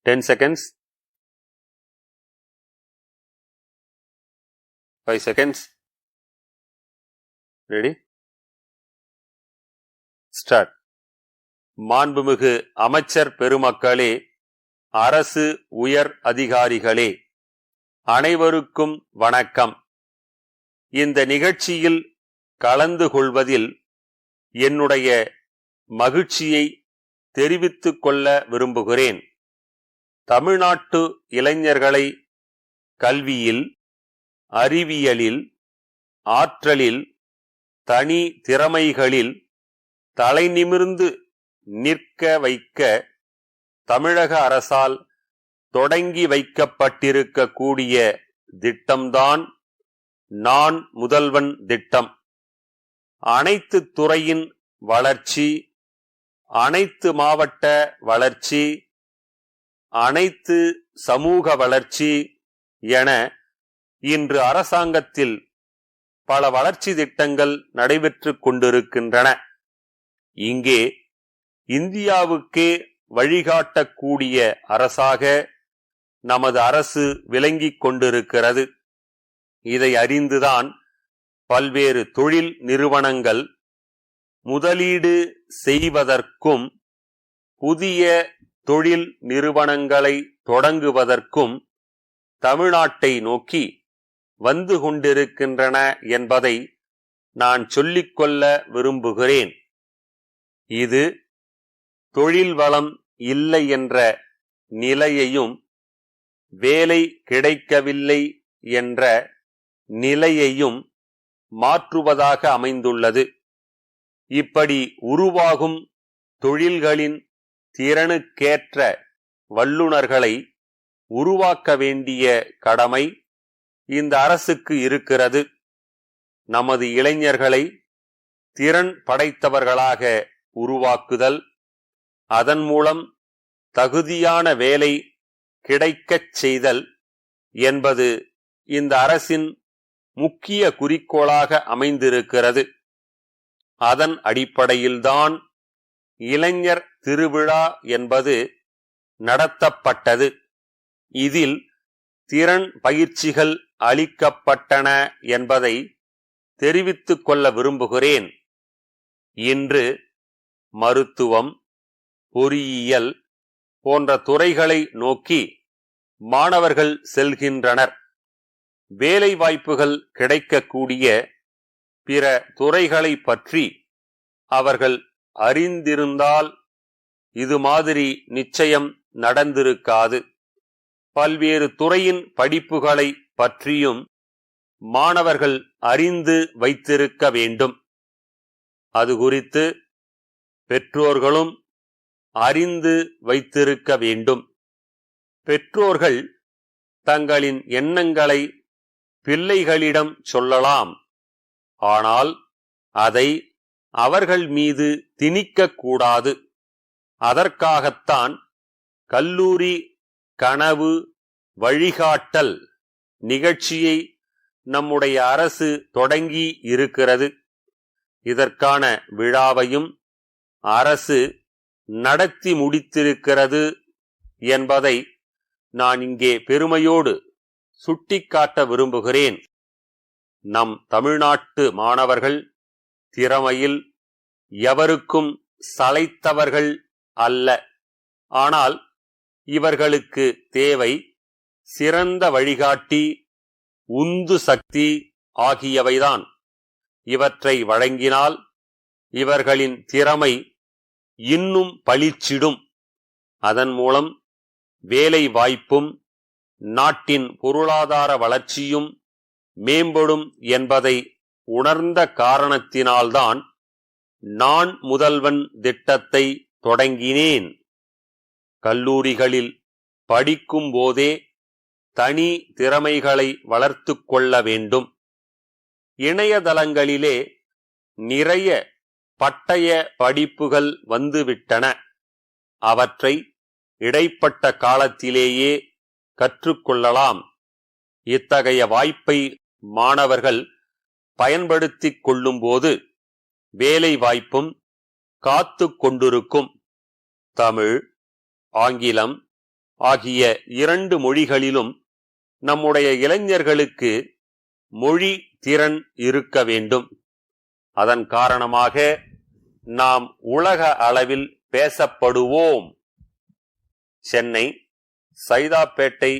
10 seconds. 5 seconds. Ready? Start. மாண்புமிகு அமைச்சர் பெருமக்களே, அரசு உயர் அதிகாரிகளே, அனைவருக்கும் வணக்கம். இந்த நிகழ்ச்சியில் கலந்து கொள்வதில் என்னுடைய மகிழ்ச்சியை தெரிவித்துக் கொள்ள விரும்புகிறேன். தமிழ்நாட்டு இளைஞர்களை கல்வியில், அறிவியலில், ஆற்றலில், தனி திறமைகளில் தலைநிமிர்ந்து நிற்க வைக்க தமிழக அரசால் தொடங்கி வைக்கப்பட்டிருக்கக்கூடிய திட்டம்தான் நான் முதல்வன் திட்டம். அனைத்து துறையின் வளர்ச்சி, அனைத்து மாவட்ட வளர்ச்சி, அனைத்து சமூக வளர்ச்சி என இன்று அரசாங்கத்தில் பல வளர்ச்சி திட்டங்கள் நடைபெற்றுக் கொண்டிருக்கின்றன. இங்கே இந்தியாவுக்கே வழிகாட்டக்கூடிய அரசாக நமது அரசு விளங்கிக் கொண்டிருக்கிறது. இதை அறிந்துதான் பல்வேறு தொழில் நிறுவனங்கள் முதலீடு செய்வதற்கும் புதிய தொழில் நிறுவனங்களை தொடங்குவதற்கும் தமிழ்நாட்டை நோக்கி வந்து கொண்டிருக்கின்றன என்பதை நான் சொல்லிக்கொள்ள விரும்புகிறேன். இது தொழில் வளம் இல்லை என்ற நிலையையும், வேலை கிடைக்கவில்லை என்ற நிலையையும் மாற்றுவதாக அமைந்துள்ளது. இப்படி உருவாகும் தொழில்களின் திறனுக்கேற்ற வல்லுநர்களை உருவாக்க வேண்டிய கடமை இந்த அரசுக்கு இருக்கிறது. நமது இளைஞர்களை திறன் படைத்தவர்களாக உருவாக்குதல், அதன் மூலம் தகுதியான வேலை கிடைக்கச் செய்தல் என்பது இந்த அரசின் முக்கிய குறிக்கோளாக அமைந்திருக்கிறது. அதன் அடிப்படையில்தான் இளைஞர் திருவிழா என்பது நடத்தப்பட்டது. இதில் திறன் பயிற்சிகள் அளிக்கப்பட்டன என்பதை தெரிவித்துக் கொள்ள விரும்புகிறேன். இன்று மருத்துவம், பொறியியல் போன்ற துறைகளை நோக்கி மாணவர்கள் செல்கின்றனர். வேலை வாய்ப்புகள் கிடைக்கக்கூடிய பிற துறைகளை பற்றி அவர்கள் அறிந்திருந்தால் இது மாதிரி நிச்சயம் நடந்திருக்காது. பல்வேறு துறையின் படிப்புகளை பற்றியும் மாணவர்கள் அறிந்து வைத்திருக்க வேண்டும். அது குறித்து பெற்றோர்களும் அறிந்து வைத்திருக்க வேண்டும். பெற்றோர்கள் தங்களின் எண்ணங்களை பிள்ளைகளிடம் சொல்லலாம். ஆனால் அதை அவர்கள் மீது திணிக்கக்கூடாது. அதற்காகத்தான் கல்லூரி கனவு வழிகாட்டல் நிகழ்ச்சியை நம்முடைய அரசு தொடங்கி இருக்கிறது. இதற்கான விழாவையும் அரசு நடத்தி முடித்திருக்கிறது என்பதை நான் இங்கே பெருமையோடு சுட்டிக்காட்ட விரும்புகிறேன். நம் தமிழ்நாட்டு மாணவர்கள் திறமையில் எவருக்கும் சளைத்தவர்கள் அல்ல. ஆனால் இவர்களுக்கு தேவை சிறந்த வழிகாட்டி, உந்து சக்தி ஆகியவைதான். இவற்றை வழங்கினால் இவர்களின் திறமை இன்னும் பளிச்சிடும். அதன் மூலம் வேலை வாய்ப்பும் நாட்டின் பொருளாதார வளர்ச்சியும் மேம்படும் என்பதை உணர்ந்த காரணத்தினால்தான் நான் முதல்வன் திட்டத்தை தொடங்கினேன். கல்லூரிகளில் படிக்கும் போதே தனி திறமைகளை வளர்த்து கொள்ள வேண்டும். இணையதளங்களிலே நிறைய பட்டய படிப்புகள் வந்துவிட்டன. அவற்றை இடைப்பட்ட காலத்திலேயே கற்றுக்கொள்ளலாம். இத்தகைய வாய்ப்பை மாணவர்கள் பயன்படுத்திக் கொள்ளும்போது வேலை வாய்ப்பும் காத்து கொண்டிருக்கும். தமிழ், ஆங்கிலம், ஆகிய 2 மொழிகளிலும் நம்முடைய இளைஞர்களுக்கு மொழி திறன் இருக்க வேண்டும். அதன் காரணமாக நாம் உலக அளவில் பேசப்படுவோம். சென்னை சைதாப்பேட்டை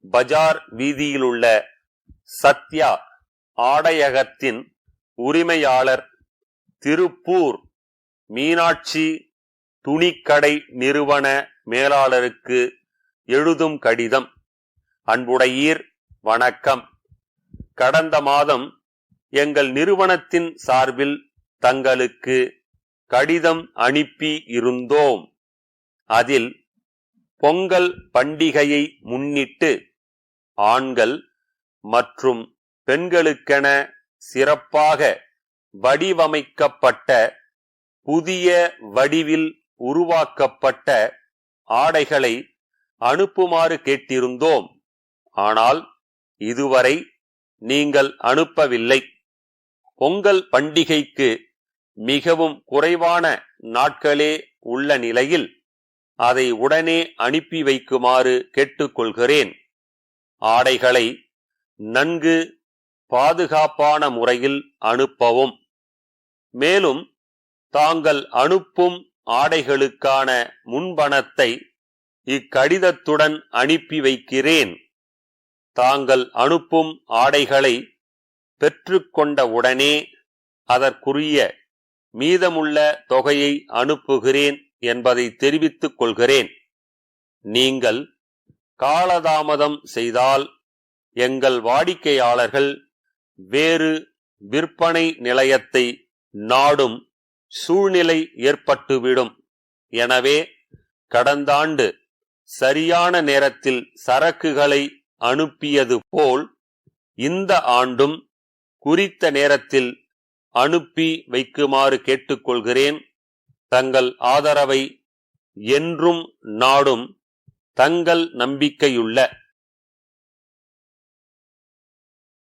பஜார் வீதியிலுள்ள சத்யா ஆடையகத்தின் உரிமையாளர் திருப்பூர் மீனாட்சி துணிக்கடை நிறுவன மேலாளருக்கு எழுதும் கடிதம். அன்புடையீர், வணக்கம். கடந்த மாதம் எங்கள் நிறுவனத்தின் சார்பில் தங்களுக்கு கடிதம் அனுப்பி இருந்தோம். அதில் பொங்கல் பண்டிகையை முன்னிட்டு ஆண்கள் மற்றும் பெண்களுக்கென சிறப்பாக வடிவமைக்கப்பட்ட புதிய வடிவில் உருவாக்கப்பட்ட ஆடைகளை அனுப்புமாறு கேட்டிருந்தோம். ஆனால் இதுவரை நீங்கள் அனுப்பவில்லை. பொங்கல் பண்டிகைக்கு மிகவும் குறைவான நாட்களே உள்ள நிலையில் அதை உடனே அனுப்பி வைக்குமாறு கேட்டுக்கொள்கிறேன். ஆடைகளை நன்கு பாதுகாப்பான முறையில் அனுப்பவும். மேலும் தாங்கள் அனுப்பும் ஆடைகளுக்கான முன்பணத்தை இக்கடிதத்துடன் அனுப்பி வைக்கிறேன். தாங்கள் அனுப்பும் ஆடைகளை பெற்றுக்கொண்ட உடனே அதற்குரிய மீதமுள்ள தொகையை அனுப்புகிறேன் என்பதை தெரிவித்துக் கொள்கிறேன். நீங்கள் காலதாமதம் செய்தால் எங்கள் வாடிக்கையாளர்கள் வேறு விற்பனை நிலையத்தை நாடும் சூழ்நிலை ஏற்பட்டுவிடும். எனவே கடந்த ஆண்டு சரியான நேரத்தில் சரக்குகளை அனுப்பியது போல் இந்த ஆண்டும் குறித்த நேரத்தில் அனுப்பி வைக்குமாறு கேட்டுக்கொள்கிறேன். தங்கள் ஆதரவை என்றும் நாடும் தங்கள் நம்பிக்கையுள்ள